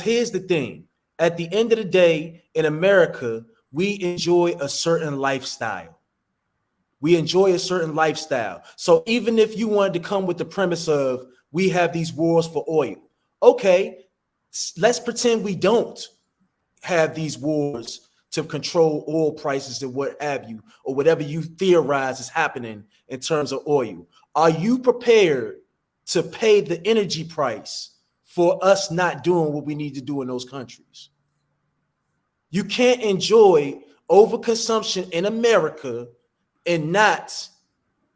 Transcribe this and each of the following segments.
here's the thing. At the end of the day, in America, we enjoy a certain lifestyle. We enjoy a certain lifestyle. So even if you wanted to come with the premise of we have these wars for oil, okay, let's pretend we don't have these wars to control oil prices and what have you, or whatever you theorize is happening in terms of oil. Are you prepared to pay the energy price for us not doing what we need to do in those countries? You can't enjoy overconsumption in America and at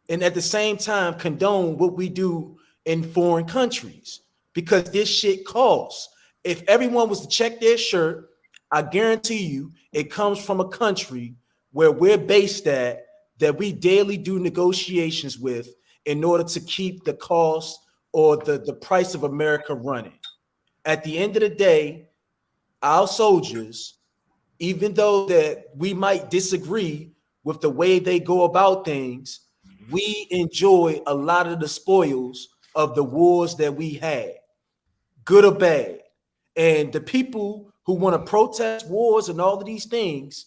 the same time condone what we do in foreign countries, because this shit costs. If everyone was to check their shirt, I guarantee you it comes from a country where we're based at, that we daily do negotiations with in order to keep the cost or the price of America running. At the end of the day, our soldiers, even though that we might disagree with the way they go about things, we enjoy a lot of the spoils of the wars that we had, good or bad. And the people who want to protest wars and all of these things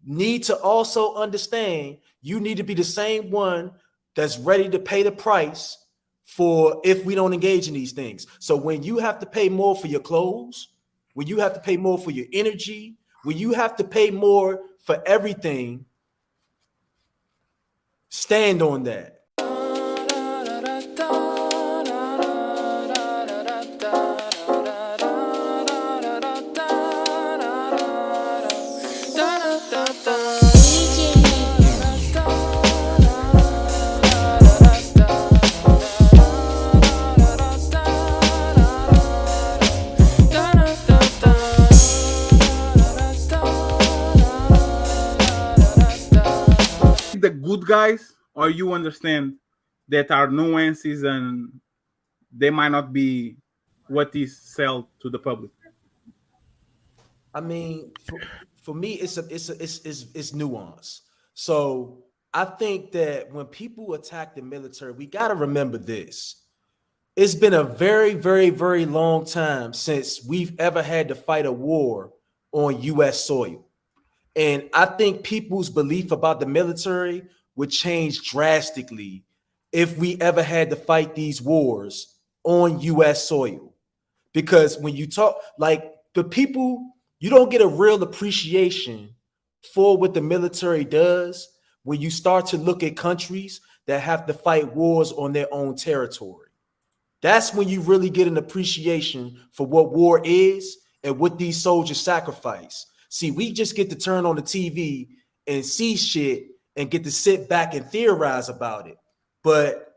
need to also understand you need to be the same one that's ready to pay the price for if we don't engage in these things. So when you have to pay more for your clothes, when you have to pay more for your energy, when you have to pay more for everything, stand on that. The good guys, or you understand that are nuances and they might not be what is sold to the public? I mean, for me, it's nuance. So I think that when people attack the military, we got to remember this. It's been a very, very, very long time since we've ever had to fight a war on U.S. soil. And I think people's belief about the military would change drastically if we ever had to fight these wars on U.S. soil. Because when you talk, like, the people, you don't get a real appreciation for what the military does when you start to look at countries that have to fight wars on their own territory. That's when you really get an appreciation for what war is and what these soldiers sacrifice. See, we just get to turn on the TV and see shit and get to sit back and theorize about it. But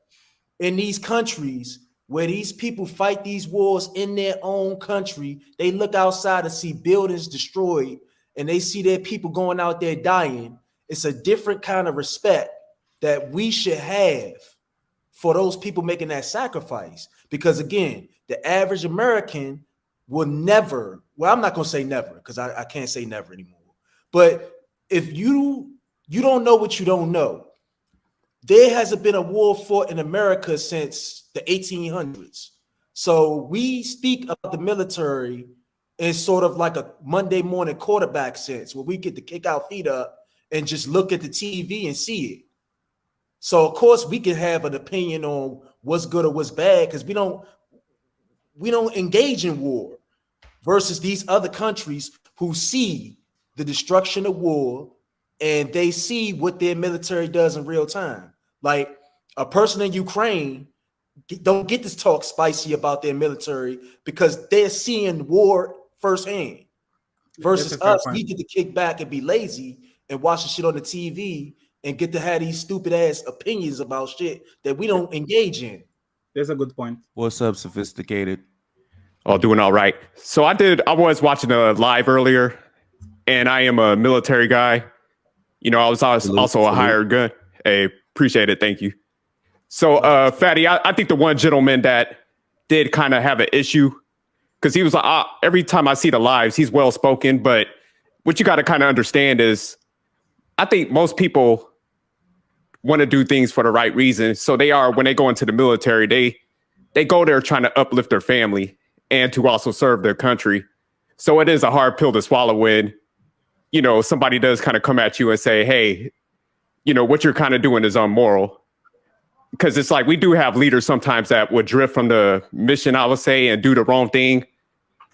in these countries where these people fight these wars in their own country, they look outside and see buildings destroyed and they see their people going out there dying. It's a different kind of respect that we should have for those people making that sacrifice. Because again, the average American will never, well, I'm not going to say never because I can't say never anymore. But if you don't know what you don't know, there hasn't been a war fought in America since the 1800s. So we speak about the military in sort of like a Monday morning quarterback sense, where we get to kick our feet up and just look at the TV and see it. So of course we can have an opinion on what's good or what's bad because we don't engage in war, versus these other countries who see the destruction of war and they see what their military does in real time. Like a person in Ukraine don't get to talk spicy about their military because they're seeing war firsthand. Versus us, we get to kick back and be lazy and watch the shit on the TV and get to have these stupid ass opinions about shit that we don't engage in. There's a good point. What's up, Sophisticated? Oh, doing all right. So I was watching a live earlier, and I am a military guy. You know, I was also a hired gun. Hey, appreciate it. Thank you. So, Fatty, I think the one gentleman that did kind of have an issue, because he was like, every time I see the lives, he's well-spoken. But what you got to kind of understand is, I think most people want to do things for the right reason. So when they go into the military, they go there trying to uplift their family and to also serve their country. So it is a hard pill to swallow when, somebody does kind of come at you and say, hey, what you're kind of doing is immoral. Because it's like we do have leaders sometimes that would drift from the mission, I would say, and do the wrong thing.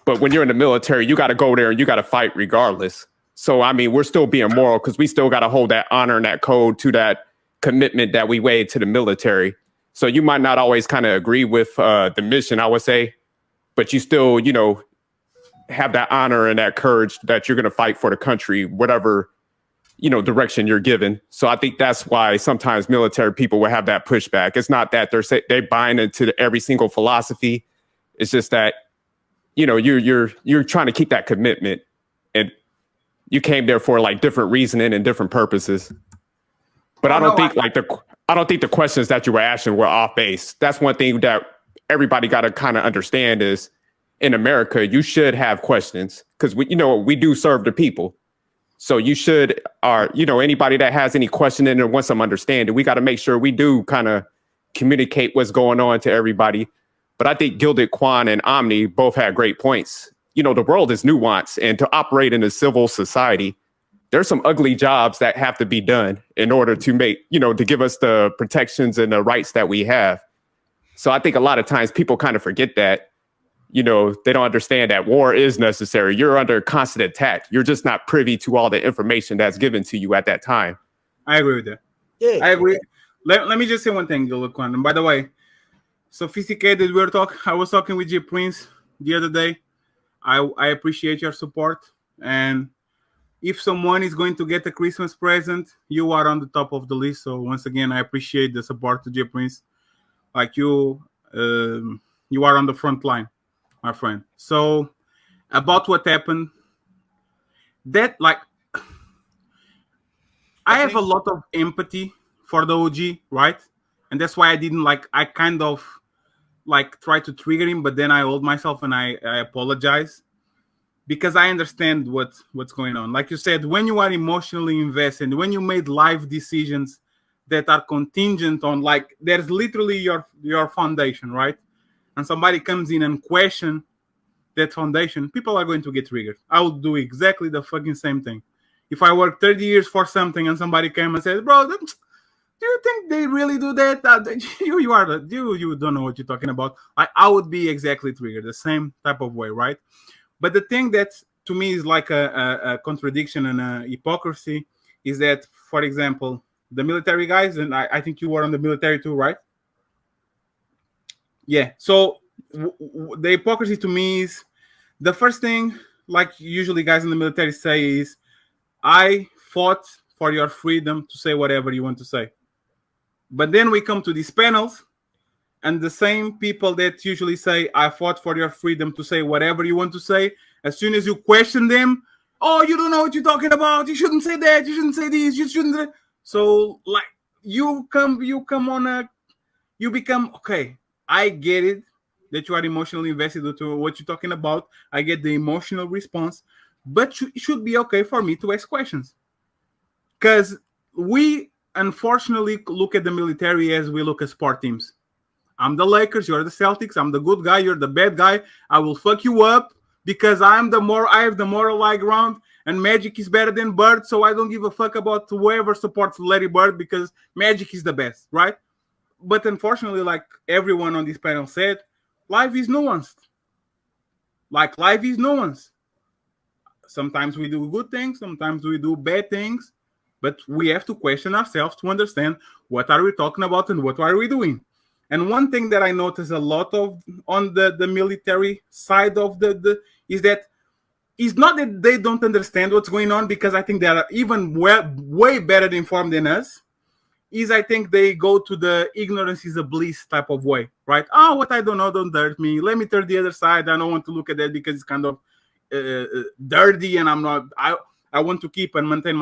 But when you're in the military, you got to go there and you got to fight regardless. So, I mean, we're still being moral because we still got to hold that honor and that code to that commitment that we made to the military. So you might not always kind of agree with the mission, I would say, but you still, have that honor and that courage that you're going to fight for the country, whatever, direction you're given. So I think that's why sometimes military people will have that pushback. It's not that they buying into every single philosophy. It's just that, you're trying to keep that commitment, and you came there for like different reasoning and different purposes. But I don't think the questions that you were asking were off base. That's one thing that everybody got to kind of understand is in America, you should have questions because we do serve the people. So you should, anybody that has any questioning or wants some understanding, we got to make sure we do kind of communicate what's going on to everybody. But I think Gilded Quan and Omni both had great points. The world is nuanced, and to operate in a civil society, there's some ugly jobs that have to be done in order to make, to give us the protections and the rights that we have. So I think a lot of times people kind of forget that. They don't understand that war is necessary. You're under constant attack. You're just not privy to all the information that's given to you at that time. I agree with that. Yeah, I agree. Let me just say one thing, Gilded Quan. And by the way, Sophisticated, I was talking with J Prince the other day. I appreciate your support. And if someone is going to get a Christmas present, you are on the top of the list. So once again, I appreciate the support to J Prince. Like you are on the front line, my friend. So about what happened, I have a lot of empathy for the OG, right? And that's why I kind of try to trigger him, but then I hold myself and I apologize because I understand what's going on. Like you said, when you are emotionally invested, when you made life decisions that are contingent on there's literally your foundation, right? And somebody comes in and question that foundation, people are going to get triggered. I will do exactly the fucking same thing. If I work 30 years for something and somebody came and says, bro, do you think they really do that? You don't know what you're talking about. I would be exactly triggered the same type of way, right? But the thing that to me is like a contradiction and a hypocrisy is that, for example, the military guys, and I think you were on the military too, right? Yeah. So the hypocrisy to me is the first thing, like usually guys in the military say is, I fought for your freedom to say whatever you want to say. But then we come to these panels, and the same people that usually say, I fought for your freedom to say whatever you want to say, as soon as you question them, oh, you don't know what you're talking about. You shouldn't say that. You shouldn't say this. You shouldn't say. So, you become, okay, I get it that you are emotionally invested into what you're talking about. I get the emotional response, but it should be okay for me to ask questions. Because we unfortunately look at the military as we look at sport teams. I'm the Lakers, you're the Celtics, I'm the good guy, you're the bad guy. I will fuck you up because I have the moral high ground, and Magic is better than Bird, so I don't give a fuck about whoever supports Larry Bird because Magic is the best, right? But unfortunately, like everyone on this panel said, life is nuanced. Life is nuanced. Sometimes we do good things, sometimes we do bad things, but we have to question ourselves to understand what are we talking about and what are we doing. And one thing that I notice a lot of on the military side of is that it's not that they don't understand what's going on, because I think they are even way better informed than us. I think they go to the ignorance is a bliss type of way, right? Oh, what I don't know, don't hurt me. Let me turn the other side. I don't want to look at that because it's kind of dirty, and I want to keep and maintain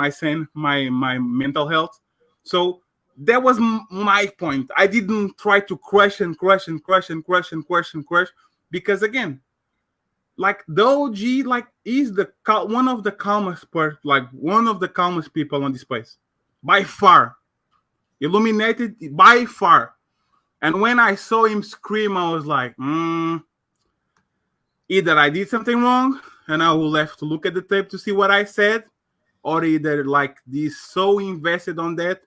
my mental health. So that was my point. I didn't try to question, because again, like the OG, like is one of the calmest people on this place by far. Illuminated by far. And when I saw him scream, I was like, either I did something wrong and I will have to look at the tape to see what I said, or either like he's so invested on that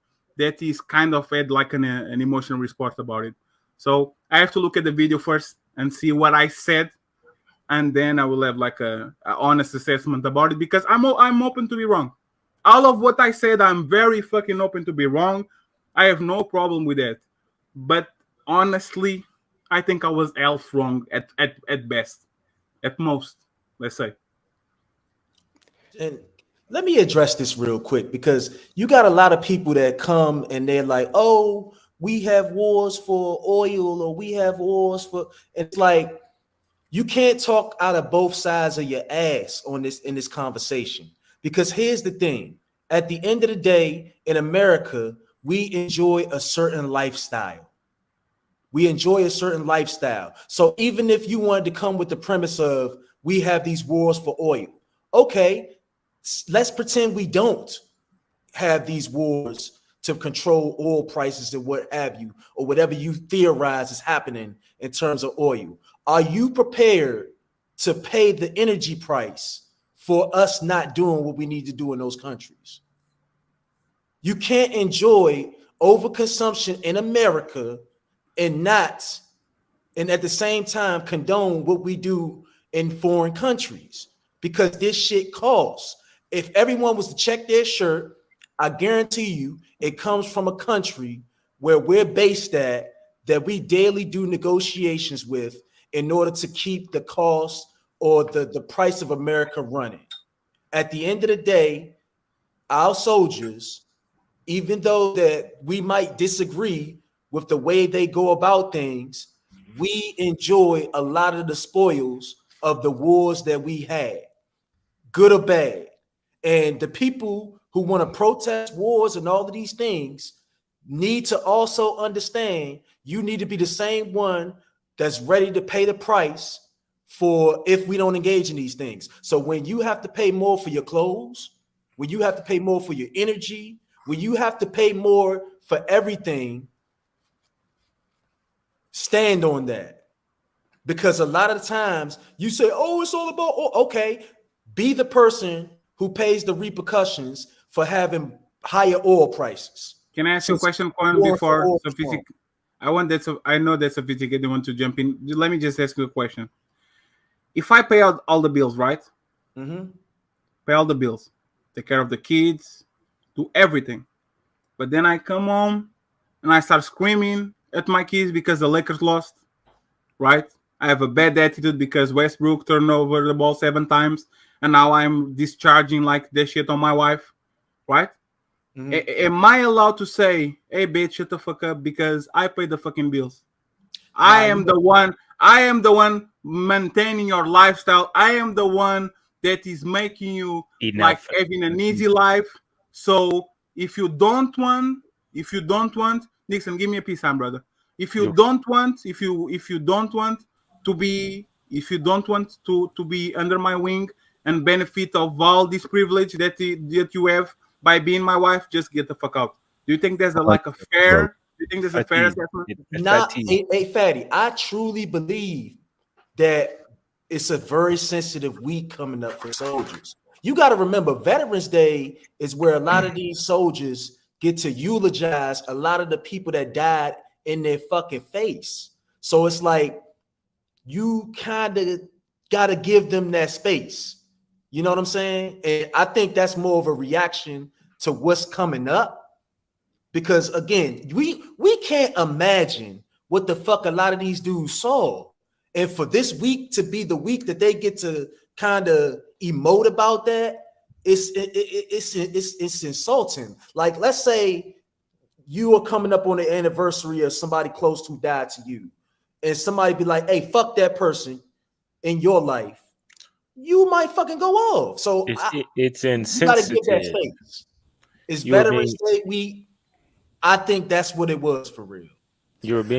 he's kind of had like an emotional response about it. So I have to look at the video first and see what I said, and then I will have like a honest assessment about it, because I'm open to be wrong. All of what I said, I'm very fucking open to be wrong. I have no problem with that. But honestly, I think I was half wrong at best, at most, let's say. And let me address this real quick, because you got a lot of people that come and they're like, oh, we have wars for oil, or we have wars for, it's like, you can't talk out of both sides of your ass on this in this conversation. Because here's the thing, at the end of the day, in America, we enjoy a certain lifestyle. We enjoy a certain lifestyle. So even if you wanted to come with the premise of we have these wars for oil, okay, let's pretend we don't have these wars to control oil prices and what have you, or whatever you theorize is happening in terms of oil. Are you prepared to pay the energy price for us not doing what we need to do in those countries? You can't enjoy overconsumption in America and at the same time condone what we do in foreign countries, because this shit costs. If everyone was to check their shirt, I guarantee you it comes from a country where we're based at, that we daily do negotiations with in order to keep the cost or the price of America running. At the end of the day, our soldiers, even though that we might disagree with the way they go about things, we enjoy a lot of the spoils of the wars that we had, good or bad. And the people who want to protest wars and all of these things need to also understand you need to be the same one that's ready to pay the price for if we don't engage in these things. So when you have to pay more for your clothes, when you have to pay more for your energy, when you have to pay more for everything, stand on that. Because a lot of the times you say, oh, it's all about, oh, okay, be the person who pays the repercussions for having higher oil prices. Can I ask you a question, Quan, before Sophistic? I know that Sophisticated want to jump in. Let me just ask you a question. If I pay out all the bills, right? Mm-hmm. Pay all the bills, take care of the kids, do everything. But then I come home and I start screaming at my kids because the Lakers lost, right? I have a bad attitude because Westbrook turned over the ball 7 times, and now I'm discharging like this shit on my wife, right? Mm-hmm. Am I allowed to say, hey, bitch, shut the fuck up because I pay the fucking bills? I am the one maintaining your lifestyle. I am the one that is making you like having an easy life. So if you don't want, Nixon, give me a peace sign, brother. If you don't want to be under my wing and benefit of all this privilege that you have by being my wife, just get the fuck out. Do you think there's a fair? Do you think there's a fair assessment? Hey, Fatty, I truly believe that it's a very sensitive week coming up for soldiers. You got to remember, Veterans Day is where a lot of these soldiers get to eulogize a lot of the people that died in their fucking face. So it's like you kind of got to give them that space. You know what I'm saying? And I think that's more of a reaction to what's coming up. Because again, we can't imagine what the fuck a lot of these dudes saw. And for this week to be the week that they get to kind of emote about that, it's insulting. Like, let's say you are coming up on the anniversary of somebody close who died to you, and somebody be like, hey, fuck that person in your life. You might fucking go off. So it's insensitive. You gotta give that space. It's Veterans Day week. I think that's what it was for real. You're being